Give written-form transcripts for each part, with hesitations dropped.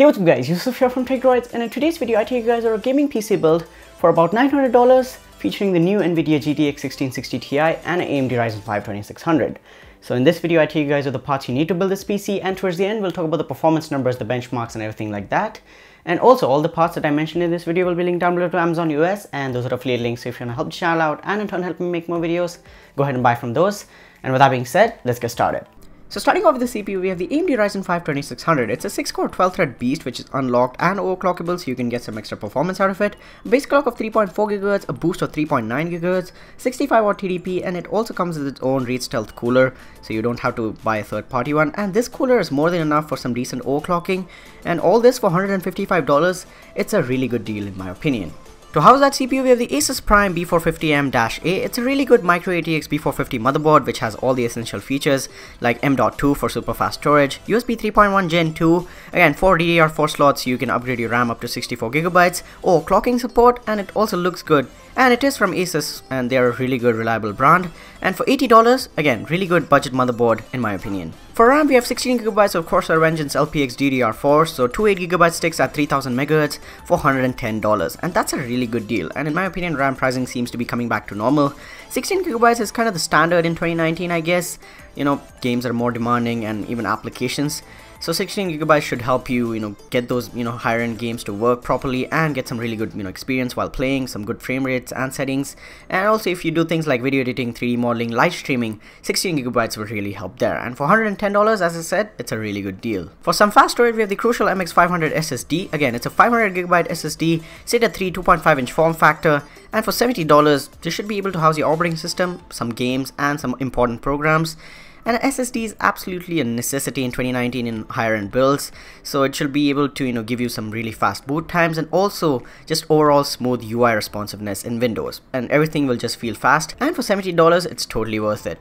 Hey, what's up guys, Yusuf here from TechDroids, and in today's video I take you guys over a gaming PC build for about $900 featuring the new NVIDIA GTX 1660 Ti and an AMD Ryzen 5 2600. So in this video I take you guys over the parts you need to build this PC, and towards the end we'll talk about the performance numbers, the benchmarks and everything like that. And also all the parts that I mentioned in this video will be linked down below to Amazon US, and those are affiliate links, so if you want to help the channel out and in turn help me make more videos, go ahead and buy from those. And with that being said, let's get started. So starting off with the CPU, we have the AMD Ryzen 5 2600. It's a 6-core 12-thread beast which is unlocked and overclockable, so you can get some extra performance out of it. A base clock of 3.4 GHz, a boost of 3.9 GHz, 65W TDP, and it also comes with its own Wraith Stealth cooler, so you don't have to buy a third-party one. And this cooler is more than enough for some decent overclocking, and all this for $155. It's a really good deal in my opinion. To house that CPU, we have the Asus Prime B450M-A. It's a really good micro ATX B450 motherboard which has all the essential features like M.2 for super fast storage, USB 3.1 Gen 2, again 4 DDR4 slots so you can upgrade your RAM up to 64GB, overclocking support, and it also looks good. And it is from Asus, and they are a really good reliable brand. And for $80, again, really good budget motherboard in my opinion. For RAM, we have 16GB of Corsair Vengeance LPX DDR4, so two 8GB sticks at 3000 MHz for $110, and that's a really good deal. And in my opinion, RAM pricing seems to be coming back to normal. 16GB is kind of the standard in 2019, I guess. You know, games are more demanding and even applications. So 16GB should help you, get those, higher end games to work properly and get some really good, experience while playing, some good frame rates and settings. And also if you do things like video editing, 3D modeling, live streaming, 16GB would really help there. And for $110, as I said, it's a really good deal. For some fast storage, we have the Crucial MX500 SSD. Again, it's a 500GB SSD, SATA 3 2.5-inch form factor. And for $70, this should be able to house your operating system, some games, and some important programs. And an SSD is absolutely a necessity in 2019 in higher end builds, so it should be able to give you some really fast boot times and also just overall smooth UI responsiveness in Windows, and everything will just feel fast. And for $70, it's totally worth it.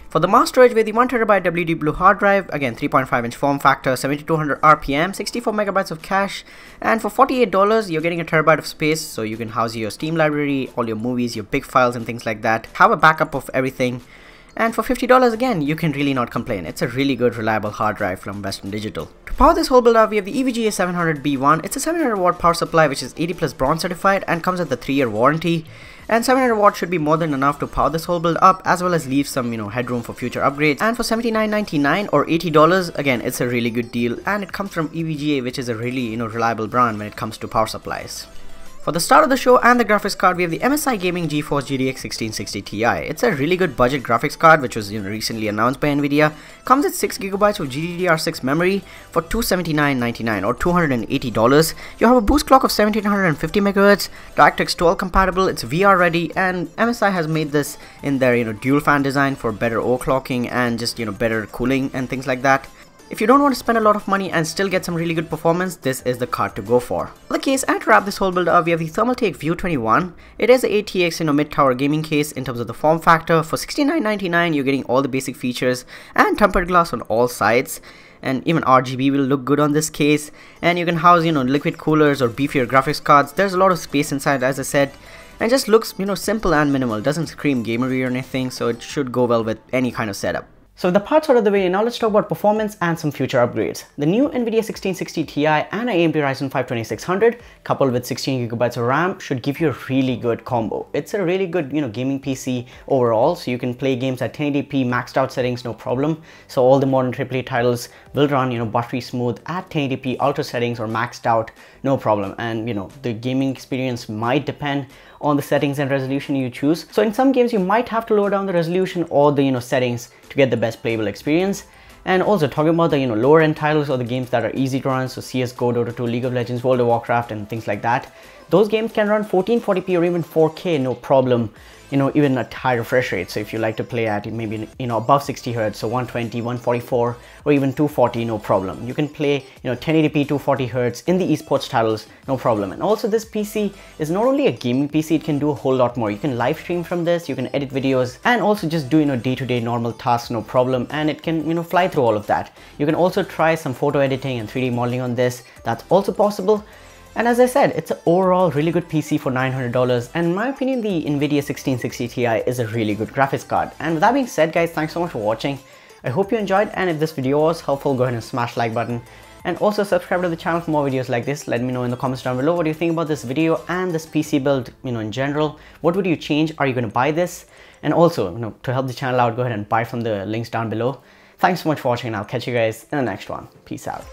For the mass storage, with the 1TB WD Blue hard drive, again 3.5-inch form factor, 7200 RPM, 64 MB of cache, and for $48 you're getting a terabyte of space, so you can house your Steam library, all your movies, your big files and things like that. Have a backup of everything. And for $50 again, you can really not complain. It's a really good reliable hard drive from Western Digital. To power this whole build up, we have the EVGA 700B1. It's a 700W power supply which is 80+ bronze certified and comes with a 3-year warranty. And 700W should be more than enough to power this whole build up, as well as leave some headroom for future upgrades. And for $79.99 or $80, again, it's a really good deal, and it comes from EVGA, which is a really reliable brand when it comes to power supplies. For the start of the show and the graphics card, we have the MSI Gaming GeForce GTX 1660 Ti. It's a really good budget graphics card which was recently announced by Nvidia. Comes with 6GB of GDDR6 memory for $279.99 or $280. You have a boost clock of 1750 MHz, DirectX 12 compatible, it's VR ready, and MSI has made this in their dual fan design for better overclocking and just better cooling and things like that. If you don't want to spend a lot of money and still get some really good performance, this is the card to go for. For the case, and to wrap this whole build up, we have the Thermaltake View 21. It is a ATX mid-tower gaming case in terms of the form factor. For $69.99, you're getting all the basic features and tempered glass on all sides. And even RGB will look good on this case. And you can house, liquid coolers or beefier graphics cards. There's a lot of space inside, as I said. And just looks, simple and minimal. Doesn't scream gamery or anything, so it should go well with any kind of setup. So with the parts out of the way, now let's talk about performance and some future upgrades. The new NVIDIA 1660 Ti and an AMD Ryzen 5 2600 coupled with 16GB of RAM should give you a really good combo. It's a really good gaming PC overall, so you can play games at 1080p maxed out settings, no problem. So all the modern AAA titles will run buttery smooth at 1080p ultra settings or maxed out, no problem. And the gaming experience might depend on the settings and resolution you choose. So in some games you might have to lower down the resolution or the settings to get the best playable experience. And also talking about the lower end titles or the games that are easy to run, so CSGO, Dota 2, League of Legends, World of Warcraft and things like that, those games can run 1440p or even 4K, no problem. Even at high refresh rate. So if you like to play at maybe above 60 Hz, so 120, 144 or even 240, no problem. You can play 1080p 240 Hz in the esports titles, no problem. And also this PC is not only a gaming PC, it can do a whole lot more. You can live stream from this, you can edit videos and also just do day-to-day normal tasks, no problem. And it can fly through all of that. You can also try some photo editing and 3D modeling on this, that's also possible. And as I said, it's an overall really good PC for $900, and in my opinion the NVIDIA 1660 Ti is a really good graphics card. And with that being said guys, thanks so much for watching. I hope you enjoyed, and if this video was helpful, go ahead and smash the like button. And also subscribe to the channel for more videos like this. Let me know in the comments down below what do you think about this video and this PC build, in general. What would you change? Are you going to buy this? And also, to help the channel out, go ahead and buy from the links down below. Thanks so much for watching, and I'll catch you guys in the next one. Peace out.